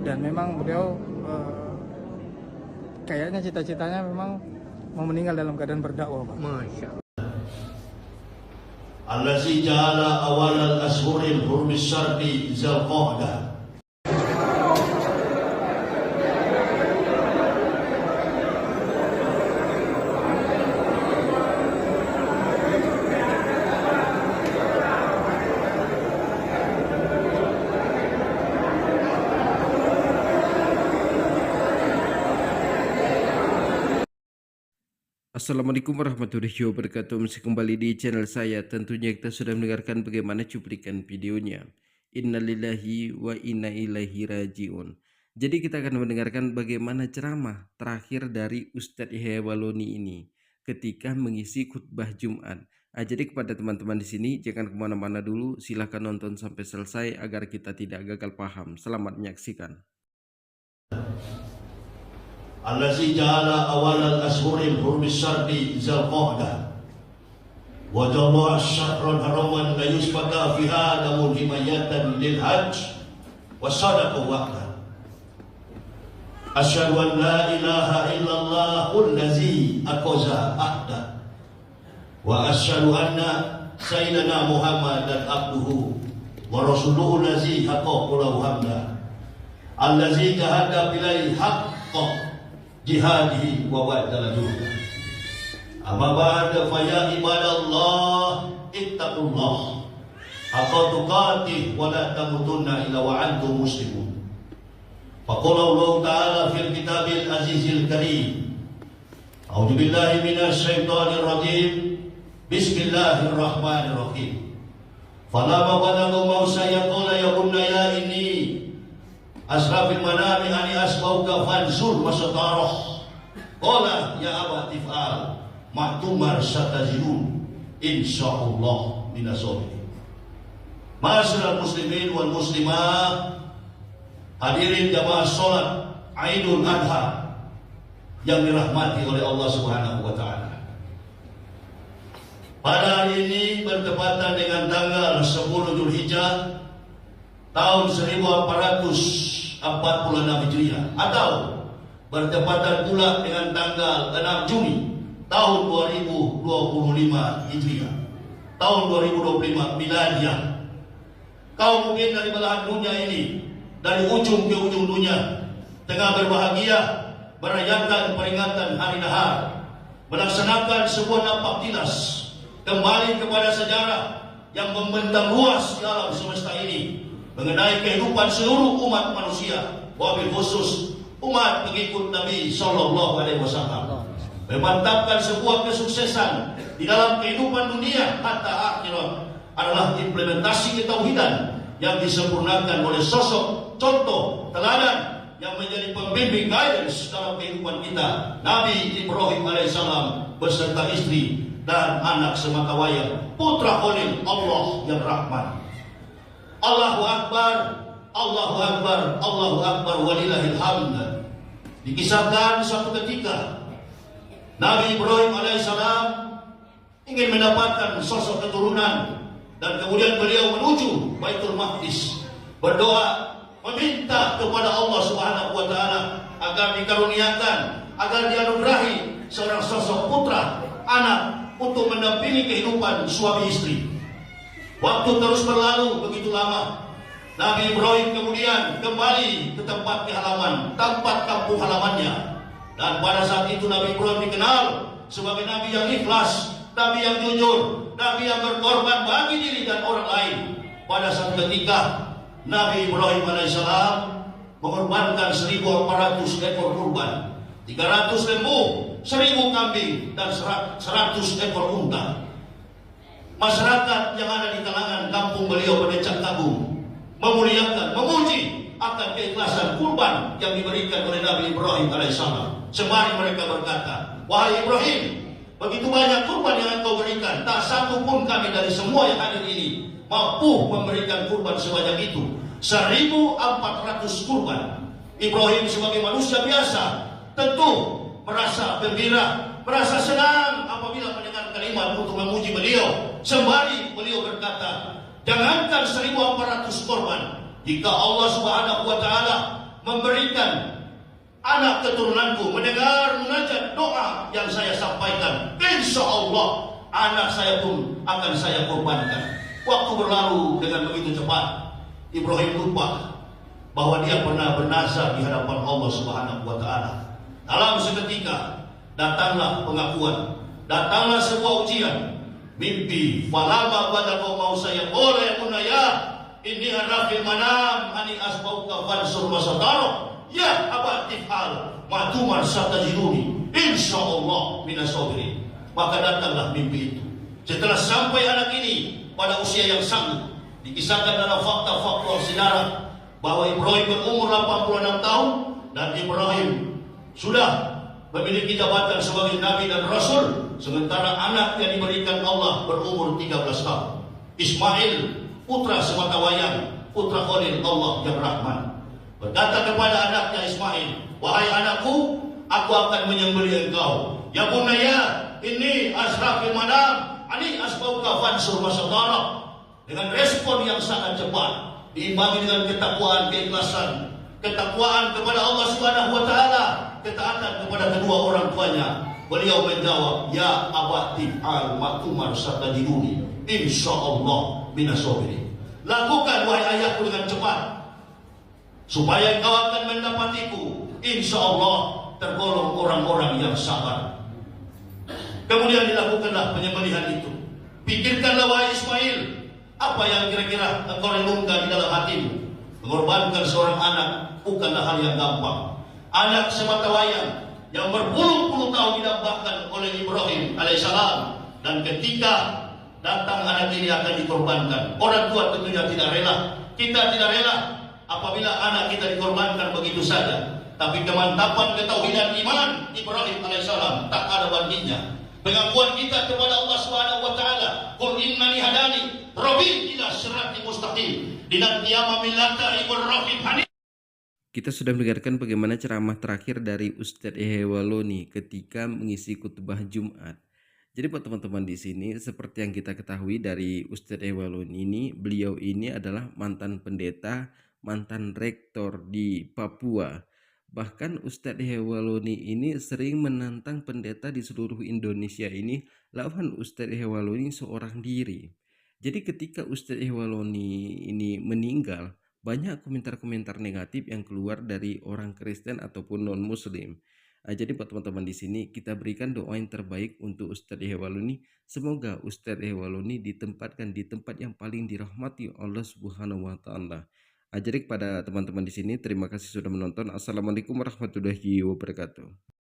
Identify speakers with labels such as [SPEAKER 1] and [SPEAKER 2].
[SPEAKER 1] dan memang beliau kayaknya cita-citanya memang mau meninggal dalam keadaan berdakwah, Pak.
[SPEAKER 2] Masya Allah.
[SPEAKER 3] Allazi ja'ala awalal ashuril hurmis syarqi Zulqa'dah.
[SPEAKER 4] Assalamualaikum warahmatullahi wabarakatuh. Masih kembali di channel saya. Tentunya kita sudah mendengarkan bagaimana cuplikan videonya. Innalillahi wa inna ilaihi rajiun. Jadi kita akan mendengarkan bagaimana ceramah terakhir dari Ustadz Yahya Waloni ini ketika mengisi khutbah Jumat. Jadi kepada teman-teman di sini jangan kemana-mana dulu, silahkan nonton sampai selesai agar kita tidak gagal paham. Selamat menyaksikan.
[SPEAKER 3] Allazi ja'ala awalal ashuril hurmis syarqi Zulqa'dah wa jalla ash-shahral haraman la yusbaka fiha damun himayatan lil hajj wa sadaqa wa'da. Asyhadu an la ilaha illallah allazi aqaza ahda wa asyhadu anna sayyidina Muhammadan abduhu wa rasuluhu allazi haqqahu lahu hamda allazi jahada bilal haqq jihadihi wa ba'dalahu. Amma ba'da fa ya ibadallah ittaqullah haqqa tuqatih wa la tamutunna illa wa antum muslimun. Faqala Allah ta'ala fil kitabil azizil karim. A'udzu billahi minasy syaithanir rajim. Bismillahirrahmanirrahim. Falamma balagha mausa yaqula ya bunayya inni asrafil manami ani asbauka fanzur masatarah. Qala ya abati fa'al ma'tumar satajidun insyaallah minasabirin. Ma'asyiral muslimin wal muslimat, hadirin jamaah salat Idul Adha yang dirahmati oleh Allah Subhanahu wa taala. Pada hari ini bertepatan dengan tanggal 10 Dzulhijjah tahun 1446 Hijriah atau bertepatan pula dengan tanggal 6 Juni tahun 2025 Hijriah, tahun 2025 Miladiah. Kau mungkin dari belahan dunia ini, dari ujung ke ujung dunia, tengah berbahagia merayakan peringatan hari Nahar, melaksanakan sebuah nampak tilas kembali kepada sejarah yang membentang luas di alam semesta ini mengenai kehidupan seluruh umat manusia, wabil khusus umat pengikut Nabi Sallallahu Alaihi Wasallam, memantapkan sebuah kesuksesan di dalam kehidupan dunia hatta akhirat adalah implementasi ketauhidan yang disempurnakan oleh sosok contoh teladan yang menjadi pembimbing guidance dalam kehidupan kita, Nabi Ibrahim alaihissalam beserta istri dan anak sematawayang, putra Khalil Allah yang Rahman. Allahu Akbar, Allahu Akbar, Allahu Akbar, walillahil hamd. Dikisahkan suatu ketika Nabi Ibrahim alaihissalam ingin mendapatkan sosok keturunan dan kemudian beliau menuju Baitul Maqdis berdoa meminta kepada Allah Subhanahu wa taala agar dikaruniakan, agar dianugerahi seorang sosok putra, anak untuk mendampingi kehidupan suami istri. Waktu terus berlalu begitu lama. Nabi Ibrahim kemudian kembali ke tempat halaman, tempat kampung halamannya. Dan pada saat itu Nabi Ibrahim dikenal sebagai Nabi yang ikhlas, Nabi yang jujur, Nabi yang berkorban bagi diri dan orang lain. Pada saat ketika Nabi Ibrahim alaihissalam mengorbankan 1.400 ekor kurban, 300 lembu, 1.000 kambing, dan 100 ekor unta. Masyarakat yang ada di kalangan kampung beliau berdecak kagum, memuliakan, memuji akan keikhlasan kurban yang diberikan oleh Nabi Ibrahim alaihissalam. Sembari mereka berkata, wahai Ibrahim, begitu banyak kurban yang engkau berikan, tak satu pun kami dari semua yang hadir ini mampu memberikan kurban sebanyak itu. 1.400 kurban. Ibrahim sebagai manusia biasa tentu merasa gembira, merasa senang apabila mendengar kalimat untuk memuji beliau. Sembari beliau berkata, jangankan 1.400 korban, jika Allah Subhanahu wa taala memberikan anak keturunanku mendengar munajat doa yang saya sampaikan, insya Allah anak saya pun akan saya korbankan. Waktu berlalu dengan begitu cepat. Ibrahim lupa bahwa dia pernah bernazar di hadapan Allah Subhanahu wa taala. Dalam seketika datanglah pengakuan, datanglah sebuah ujian. Mimpi falama balagha mau saya oleh munaya ini arafil manam ani asbauka fansur masadaro ya aba tifal matumar satajiduni insyaallah minasabirin. Maka datanglah mimpi itu. Setelah sampai anak ini pada usia yang sanggup, dikisahkan dalam fakta-fakta sejarah bahwa Ibrahim berumur 86 tahun dan Ibrahim sudah memiliki jabatan sebagai Nabi dan Rasul, sementara anak yang diberikan Allah berumur 13 tahun. Ismail, putra sematawayang, putra Khalil Allah yang Rahman, berkata kepada anaknya Ismail, wahai anakku, aku akan menyembelih engkau. Ya bunaya, ini asrafil manam, ani asbauka fansur masadara. Dengan respon yang sangat cepat, diimbangi dengan ketakwaan, keikhlasan, ketakwaan kepada Allah Subhanahu wa taala, ketaatan kepada kedua orang tuanya. Beliau menjawab, ya abati al matumar satajiduni insyaallah minasabirin. Lakukan wahai ayahku dengan cepat, supaya engkau akan mendapatiku, insyaallah tergolong orang-orang yang sabar. Kemudian dilakukanlah penyembelihan itu. Pikirkanlah wahai Ismail, apa yang kira-kira engkau renungkan di dalam hatimu. Mengorbankan seorang anak bukanlah hal yang gampang. Anak sematawayang yang berpuluh-puluh tahun didambakan oleh Ibrahim alaihissalam, dan ketika datang anak ini akan dikorbankan, orang tua tentunya tidak rela. Kita tidak rela apabila anak kita dikorbankan begitu saja. Tapi kemantapan ketauhidan iman Ibrahim alaihissalam tak ada bandingnya. Pengakuan kita kepada Allah Subhanahu wa taala, qul innani hadani rabbi ila siratal mustaqim dinatiyama millata Ibrahim hanif.
[SPEAKER 4] Kita sudah mendengarkan bagaimana ceramah terakhir dari Ustadz Ehewaloni ketika mengisi khutbah Jumat. Jadi buat teman-teman di sini, seperti yang kita ketahui dari Ustadz Ehewaloni ini, beliau ini adalah mantan pendeta, mantan rektor di Papua. Bahkan Ustadz Ehewaloni ini sering menantang pendeta di seluruh Indonesia ini lawan Ustadz Ehewaloni seorang diri. Jadi ketika Ustadz Ehewaloni ini meninggal, banyak komentar-komentar negatif yang keluar dari orang Kristen ataupun non-Muslim. Jadi buat teman-teman di sini, kita berikan doa yang terbaik untuk Ustadz Ehewaloni. Semoga Ustadz Ehewaloni ditempatkan di tempat yang paling dirahmati Allah Subhanahu wa taala. Jadi kepada teman-teman di sini, terima kasih sudah menonton. Assalamualaikum warahmatullahi wabarakatuh.